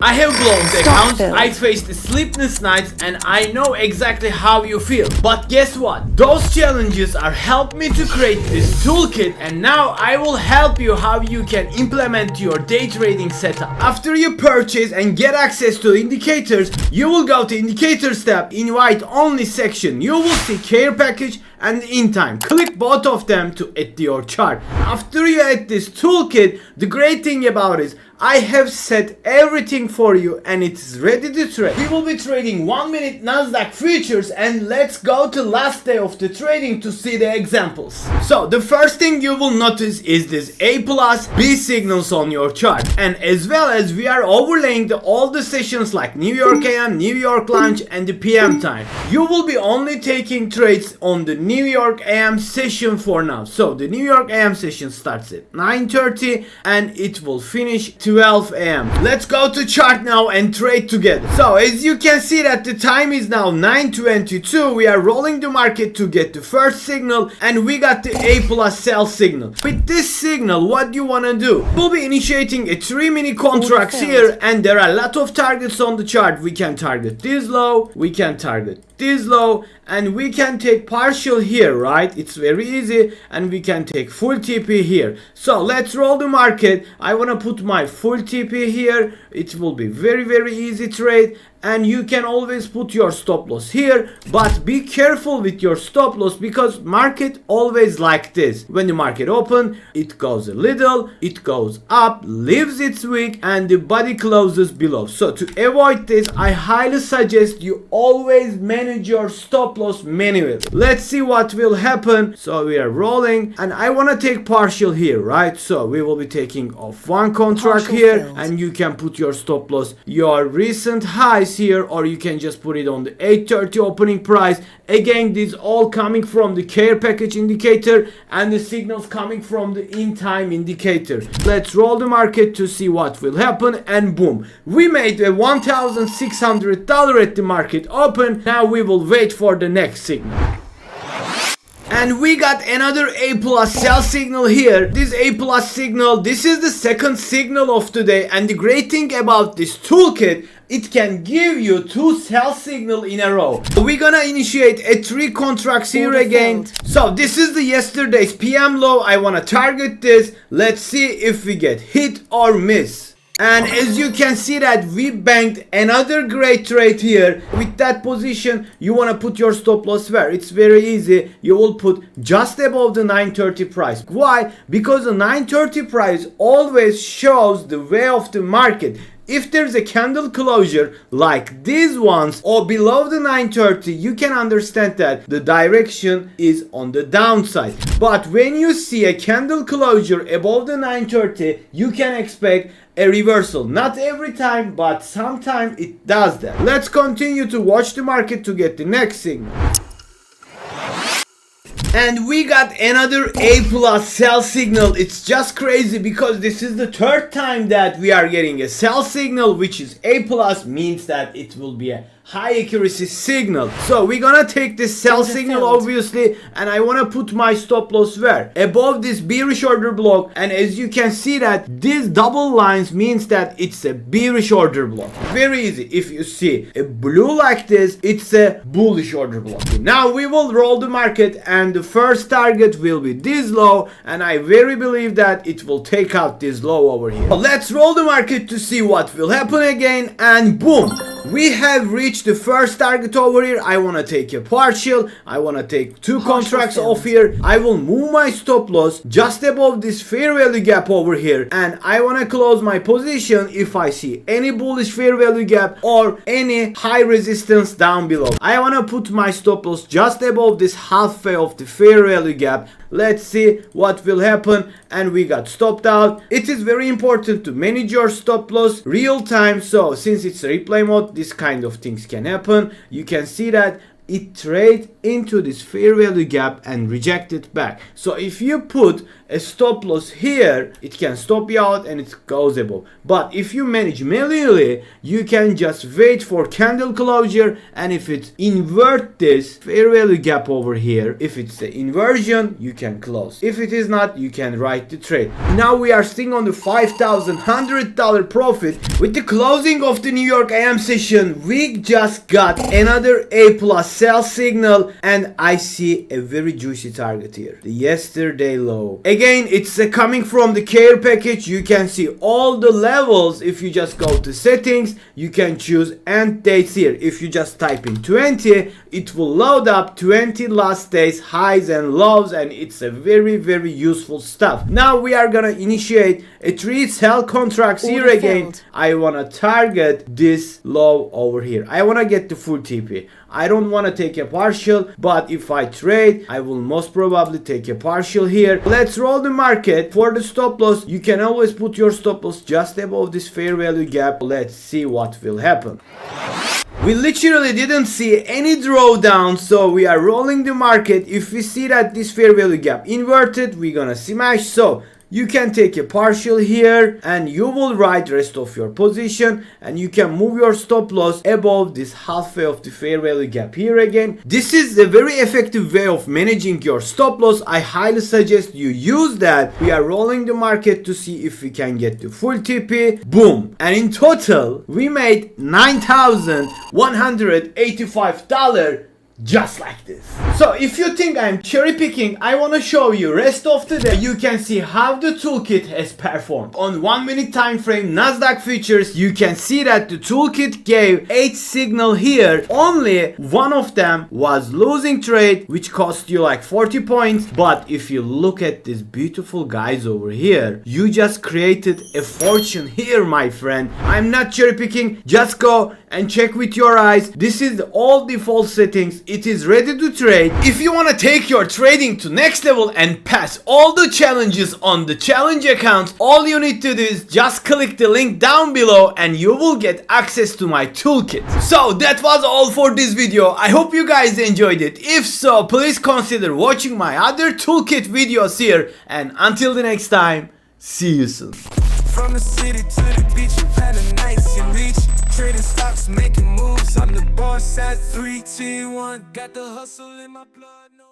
I have blown the Stop accounts, it. I faced sleepless nights, and I know exactly how you feel. But guess what? Those challenges are helped me to create this toolkit, and now I will help you how you can implement your day trading setup. After you purchase and get access to indicators, you will go to indicators tab, invite only section. You will see care package and in time. Click both of them to add your chart. After you add this toolkit, the great thing about it is I have set everything for you and it's ready to trade. We will be trading 1 minute Nasdaq futures, and let's go to last day of the trading to see the examples. So the first thing you will notice is this A plus B signals on your chart, and as well as we are overlaying all the sessions like New York AM, New York lunch and the PM time. You will be only taking trades on the New York AM session for now. So the New York AM session starts at 9:30 and it will finish 12 AM. Let's go to chart now and trade together. So as you can see that the time is now 9:22. We are rolling the market to get the first signal, and we got the A plus sell signal. With this signal, what do you want to do? We'll be initiating a 3 mini contracts here, and there are a lot of targets on the chart. We can target this low, we can target this low, and we can take partial here, right? It's very easy, and we can take full TP here. So let's roll the market. I want to put my full TP here. It will be very easy trade, and you can always put your stop loss here, but be careful with your stop loss because market always like this. When the market open, it goes a little, it goes up, leaves its wick, and the body closes below. So to avoid this, I highly suggest you always manage your stop loss manually. Let's see what will happen. So we are rolling, and I want to take partial here, right? So we will be taking off one contract Partial here, failed. and you can put your stop loss, your recent highs here, or you can just put it on the 8:30 opening price. Again, these all coming from the care package indicator and the signals coming from the in time indicator. Let's roll the market to see what will happen, and boom, we made a $1,600 at the market open. Now we will wait for the next signal. And we got another A plus sell signal here. This A plus signal, this is the second signal of today, and the great thing about this toolkit, it can give you 2 sell signal in a row. We're gonna initiate a 3 contracts here Order again. failed. So this is the yesterday's PM low. I wanna target this. Let's see if we get hit or miss. And as you can see that we banked another great trade here. With that position, you want to put your stop loss where? It's very easy. You will put just above the 930 price. Why? Because the 930 price always shows the way of the market. If there's a candle closure like these ones or below the 930, you can understand that the direction is on the downside. But when you see a candle closure above the 930, you can expect a reversal. Not every time, but sometimes it does that. Let's continue to watch the market to get the next signal. And we got another A plus sell signal. It's just crazy because this is the third time that we are getting a sell signal, which is A plus, means that it will be a high accuracy signal. So we're gonna take this sell signal obviously, and I want to put my stop loss where? Above this bearish order block. And as you can see that these double lines means that it's a bearish order block. Very easy. If you see a blue like this, it's a bullish order block. Now we will roll the market, and the first target will be this low, and I very believe that it will take out this low over here. Let's roll the market to see what will happen again, and boom, we have reached the first target over here. I want to take a partial. I want to take 2 contracts off here. I will move my stop loss just above this fair value gap over here, and I want to close my position if I see any bullish fair value gap or any high resistance down below. I want to put my stop loss just above this halfway of the fair value gap. Let's see what will happen, and we got stopped out. It is very important to manage your stop loss real time. So since it's a replay mode, this kind of things can happen. You can see that it trades into this fair value gap and reject it back. So if you put a stop loss here, it can stop you out and it goes above. But if you manage manually, you can just wait for candle closure, and if it invert this fair value gap over here, if it's the inversion, you can close. If it is not, you can write the trade. Now we are sitting on the $5,100 profit. With the closing of the New York AM session, we just got another A+ sell signal, and I see a very juicy target here, the yesterday low. Again, it's coming from the care package. You can see all the levels. If you just go to settings, you can choose end dates here. If you just type in 20, it will load up 20 last days highs and lows, and it's a very useful stuff. Now we are gonna initiate a 3 sell contracts here again. I wanna target this low over here. I wanna get the full TP. I don't want to take a partial, but if I trade, I will most probably take a partial here. Let's roll the market. For the stop loss, you can always put your stop loss just above this fair value gap. Let's see what will happen. We literally didn't see any drawdown, so we are rolling the market. If we see that this fair value gap inverted, we're gonna smash. So you can take a partial here and you will write rest of your position, and you can move your stop loss above this halfway of the fair value gap here again. This is a very effective way of managing your stop loss. I highly suggest you use that. We are rolling the market to see if we can get the full TP. Boom. And in total, we made $9,185 just like this. So if you think I'm cherry picking, I want to show you rest of the day. You can see how the toolkit has performed. On 1 minute time frame Nasdaq futures, you can see that the toolkit gave 8 signal here. Only one of them was losing trade, which cost you like 40 points. But if you look at these beautiful guys over here, you just created a fortune here, my friend. I'm not cherry picking. Just go and check with your eyes. This is all default settings. It is ready to trade. If you want to take your trading to next level and pass all the challenges on the challenge account, all you need to do is just click the link down below and you will get access to my toolkit. So that was all for this video. I hope you guys enjoyed it. If so, please consider watching my other toolkit videos here, and until the next time, see you soon. From the city to the beach, we've had a nice and reach. Trading stocks, making moves. I'm the boss at 3, 2, 1. Got the hustle in my blood.